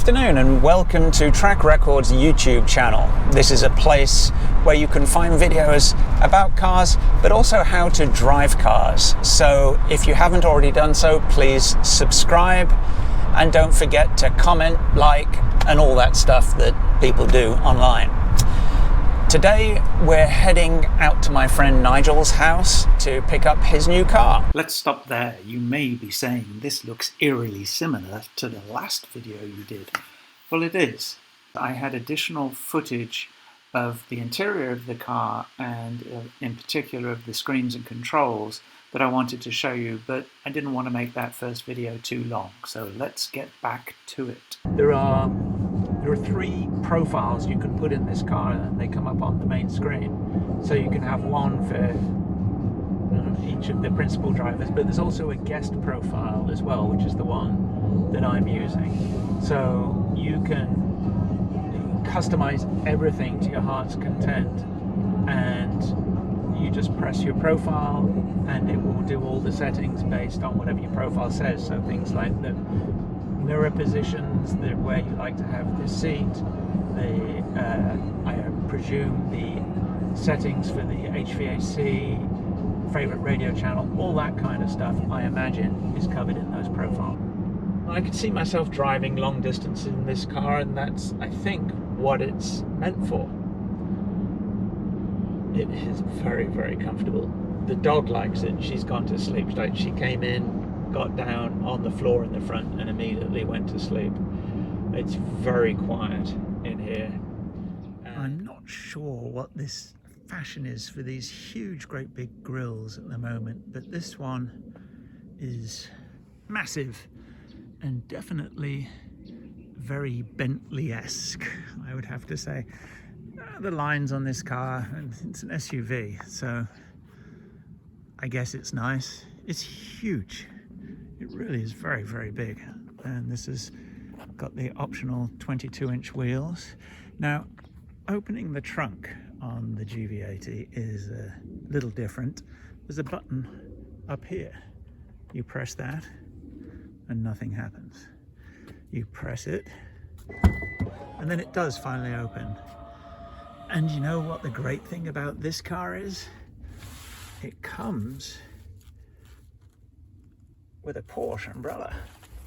afternoon and welcome to Track Rekord's YouTube channel. This is a place where you can find videos about cars, but also how to drive cars. So if you haven't already done so, please subscribe and don't forget to comment, like, and all that stuff that people do online. Today we're heading out to my friend Nigel's house to pick up his new car. Let's stop there. You may be saying this looks eerily similar to the last video you did. Well, it is. I had additional footage of the interior of the car and in particular of the screens and controls that I wanted to show you, but I didn't want to make that first video too long, so let's get back to it. There are three profiles you can put in this car and they come up on the main screen. So you can have one for each of the principal drivers, but there's also a guest profile as well, which is the one that I'm using. So you can customize everything to your heart's content, and you just press your profile and it will do all the settings based on whatever your profile says. So things like the mirror positions, where you like to have the seat, I presume the settings for the HVAC, favorite radio channel, all that kind of stuff, I imagine, is covered in those profiles. I could see myself driving long distance in this car, and that's, I think, what it's meant for. It is very, very comfortable. The dog likes it. She's gone to sleep. She came in, got down on the floor in the front and immediately went to sleep. It's very quiet in here. I'm not sure what this fashion is for these huge, great big grills at the moment, but this one is massive and definitely very Bentley-esque, I would have to say. The lines on this car, and it's an SUV, so I guess it's nice. It's huge. It really is very, very big. And this has got the optional 22-inch wheels. Now, opening the trunk on the GV80 is a little different. There's a button up here. You press that and nothing happens. You press it and then it does finally open. And you know what the great thing about this car is? It comes with a Porsche umbrella.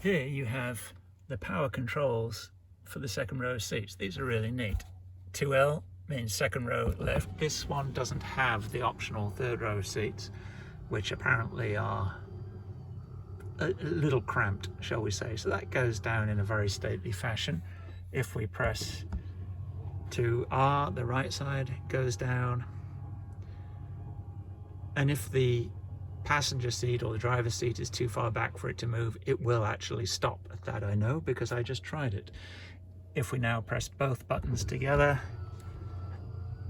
Here you have the power controls for the second row seats. These are really neat. 2L means second row left. This one doesn't have the optional third row seats, which apparently are a little cramped, shall we say. So that goes down in a very stately fashion. If we press 2R, the right side goes down. And if the passenger seat or the driver's seat is too far back for it to move, it will actually stop. That I know because I just tried it. If we now press both buttons together,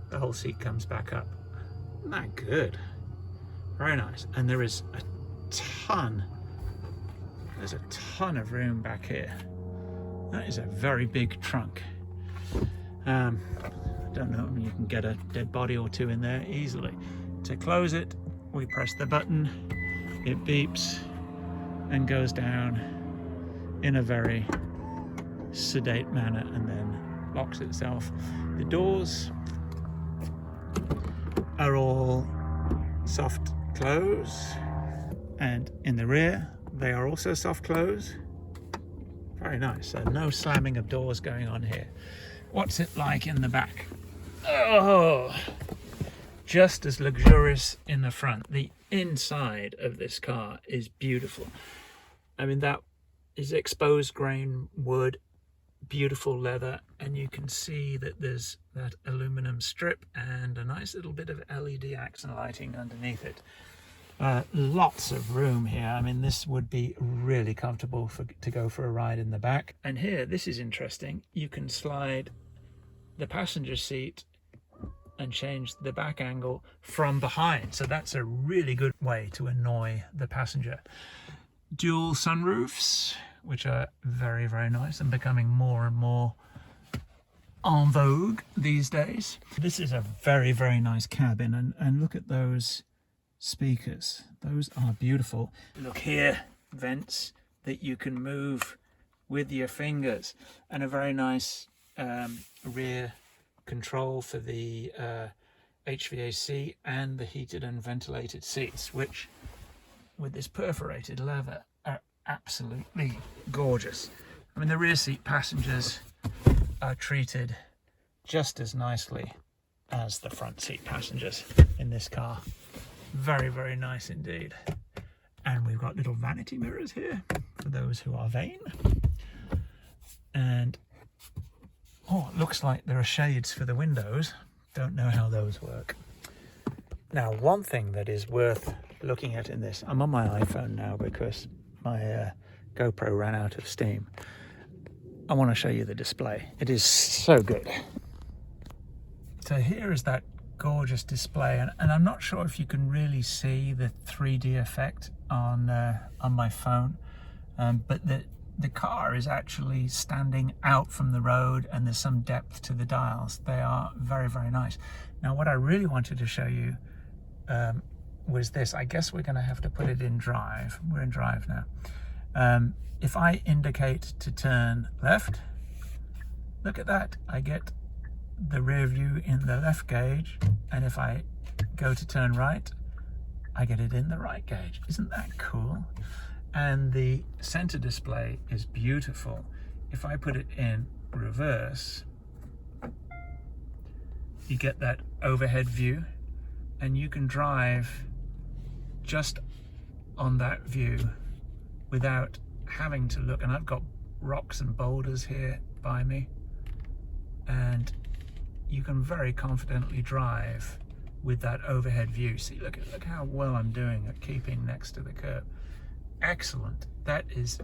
the whole seat comes back up. Isn't that good? Very nice. And there is there's a ton of room back here. That is a very big trunk. I don't know, you can get a dead body or two in there easily. To close it, we press the button, it beeps and goes down in a very sedate manner and then locks itself. The doors are all soft close, and in the rear they are also soft close. Very nice. So no slamming of doors going on here. What's it like in the back? Oh, just as luxurious in the front. The inside of this car is beautiful. I mean, that is exposed grain wood, beautiful leather, and you can see that there's that aluminum strip and a nice little bit of LED accent lighting underneath it. Lots of room here. I mean, this would be really comfortable to go for a ride in the back. And here, this is interesting. You can slide the passenger seat and change the back angle from behind. So that's a really good way to annoy the passenger. Dual sunroofs, which are very, very nice and becoming more and more en vogue these days. This is a very, very nice cabin, and look at those speakers. Those are beautiful. Look here, vents that you can move with your fingers, and a very nice rear control for the HVAC and the heated and ventilated seats, which with this perforated leather are absolutely gorgeous. I mean, the rear seat passengers are treated just as nicely as the front seat passengers in this car. Very, very nice indeed. And we've got little vanity mirrors here for those who are vain. And oh, it looks like there are shades for the windows. Don't know how those work. Now, one thing that is worth looking at in this, I'm on my iPhone now because my GoPro ran out of steam. I want to show you the display. It is so good. So here is that gorgeous display, and I'm not sure if you can really see the 3D effect on my phone, but the car is actually standing out from the road, and there's some depth to the dials. They are very, very nice. Now, what I really wanted to show you was this. I guess we're going to have to put it in drive. We're in drive now. If I indicate to turn left, look at that. I get the rear view in the left gauge, and if I go to turn right, I get it in the right gauge. Isn't that cool? And the center display is beautiful. If I put it in reverse, you get that overhead view, and you can drive just on that view without having to look. And I've got rocks and boulders here by me, and you can very confidently drive with that overhead view. See, look how well I'm doing at keeping next to the curb. Excellent. That is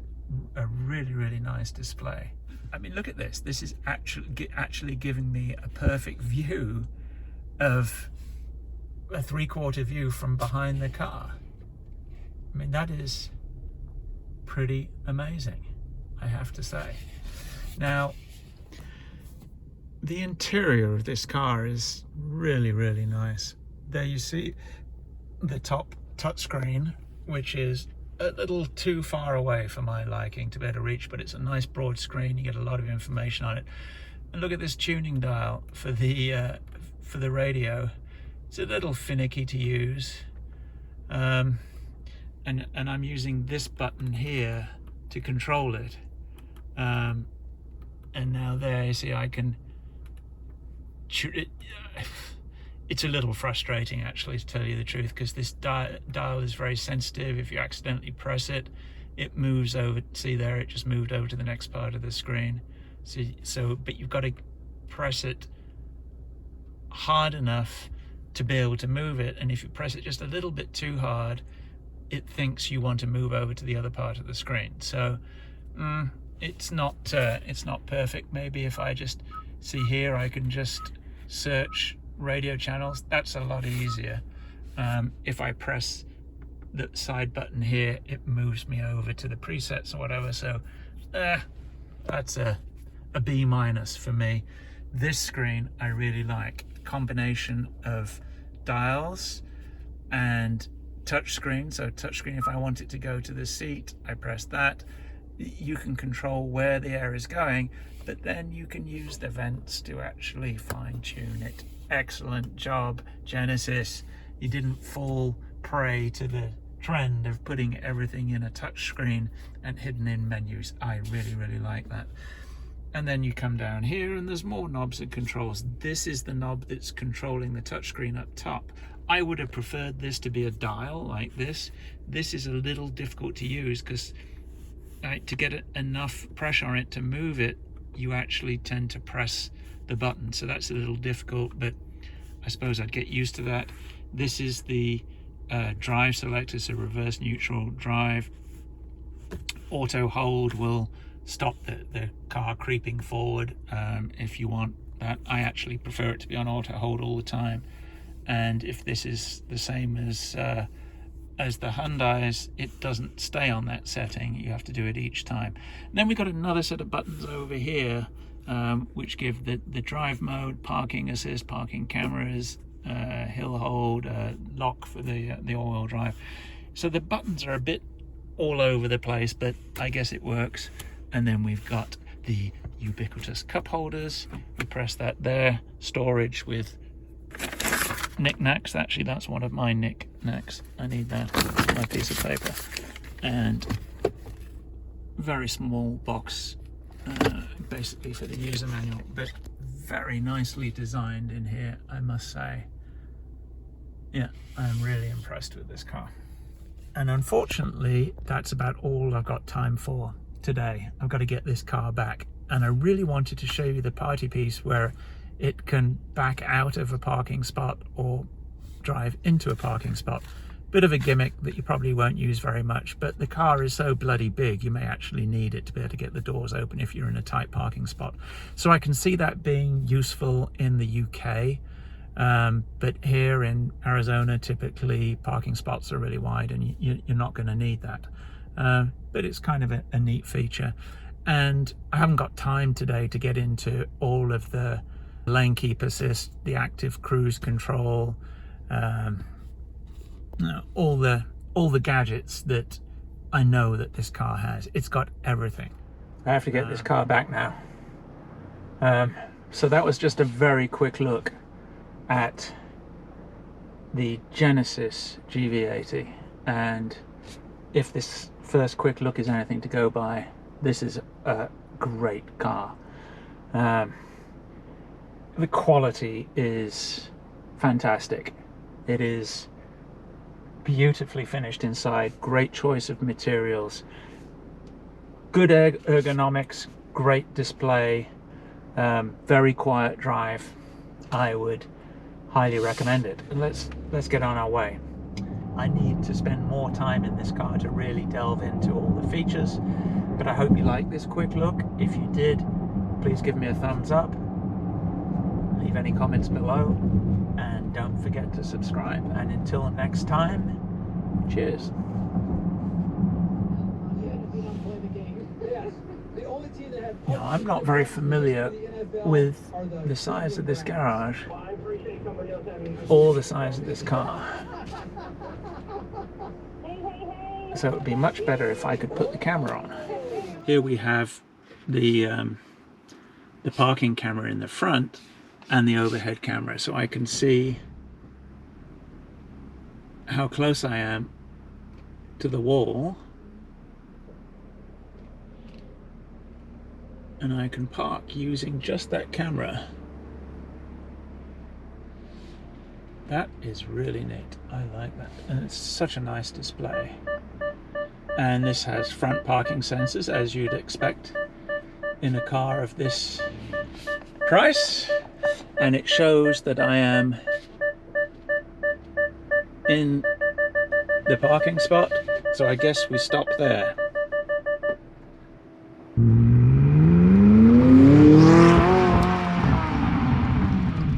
a really, really nice display. I mean, look at this. This is actually giving me a perfect view of a 3/4 view from behind the car. I mean, that is pretty amazing, I have to say. Now, the interior of this car is really, really nice. There you see the top touchscreen, which is a little too far away for my liking to be able to reach, but it's a nice broad screen. You get a lot of information on it. And look at this tuning dial for the radio. It's a little finicky to use, and I'm using this button here to control it. And now there you see I can. It's a little frustrating, actually, to tell you the truth, because this dial is very sensitive. If you accidentally press it, it moves over. See there, it just moved over to the next part of the screen. But you've got to press it hard enough to be able to move it, and if you press it just a little bit too hard, it thinks you want to move over to the other part of the screen. So it's not perfect. Maybe if I just see here, I can just search radio channels. That's a lot easier. If I press the side button here, it moves me over to the presets or whatever. So that's a B- for me. This screen I really like. Combination of dials and touchscreen. So touchscreen, if I want it to go to the seat, I press that. You can control where the air is going, but then you can use the vents to actually fine-tune it. Excellent job, Genesis. You didn't fall prey to the trend of putting everything in a touchscreen and hidden in menus. I really, really like that. And then you come down here and there's more knobs and controls. This is the knob that's controlling the touchscreen up top. I would have preferred this to be a dial like this. This is a little difficult to use because to get enough pressure on it to move it, you actually tend to press the button. So that's a little difficult, but I suppose I'd get used to that. This is the drive selector, so reverse, neutral, drive. Auto hold will stop the car creeping forward if you want that. I actually prefer it to be on auto hold all the time. And if this is the same as the Hyundai's, it doesn't stay on that setting. You have to do it each time. And then we've got another set of buttons over here which give the drive mode, parking assist, parking cameras, hill hold, lock for the all-wheel drive. So the buttons are a bit all over the place, but I guess it works. And then we've got the ubiquitous cup holders. You press that there, storage with knickknacks. Actually, that's one of my knickknacks. I need that, my piece of paper. And very small box, basically for the user manual, but very nicely designed in here, I must say. Yeah, I'm really impressed with this car. And unfortunately, that's about all I've got time for today. I've got to get this car back. And I really wanted to show you the party piece where it can back out of a parking spot or drive into a parking spot. Bit of a gimmick that you probably won't use very much, but the car is so bloody big, you may actually need it to be able to get the doors open if you're in a tight parking spot. So I can see that being useful in the UK. But here in Arizona, typically parking spots are really wide and you're not going to need that. But it's kind of a neat feature. And I haven't got time today to get into all of the lane keep assist, the active cruise control, all the gadgets that I know that this car has. It's got everything. I have to get this car back now. So that was just a very quick look at the Genesis GV80, and if this first quick look is anything to go by, this is a great car. The quality is fantastic. It is beautifully finished inside, great choice of materials, good ergonomics, great display, very quiet drive. I would highly recommend it. Let's get on our way. I need to spend more time in this car to really delve into all the features, but I hope you like this quick look. If you did, please give me a thumbs up, leave any comments below, and don't forget to subscribe. And until next time, cheers. Now, I'm not very familiar with the size of this garage or the size of this car, so it would be much better if I could put the camera on. Here we have the parking camera in the front and the overhead camera, so I can see how close I am to the wall, and I can park using just that camera. That is really neat. I like that, and it's such a nice display. And this has front parking sensors, as you'd expect in a car of this price, and it shows that I am in the parking spot, so I guess we stop there.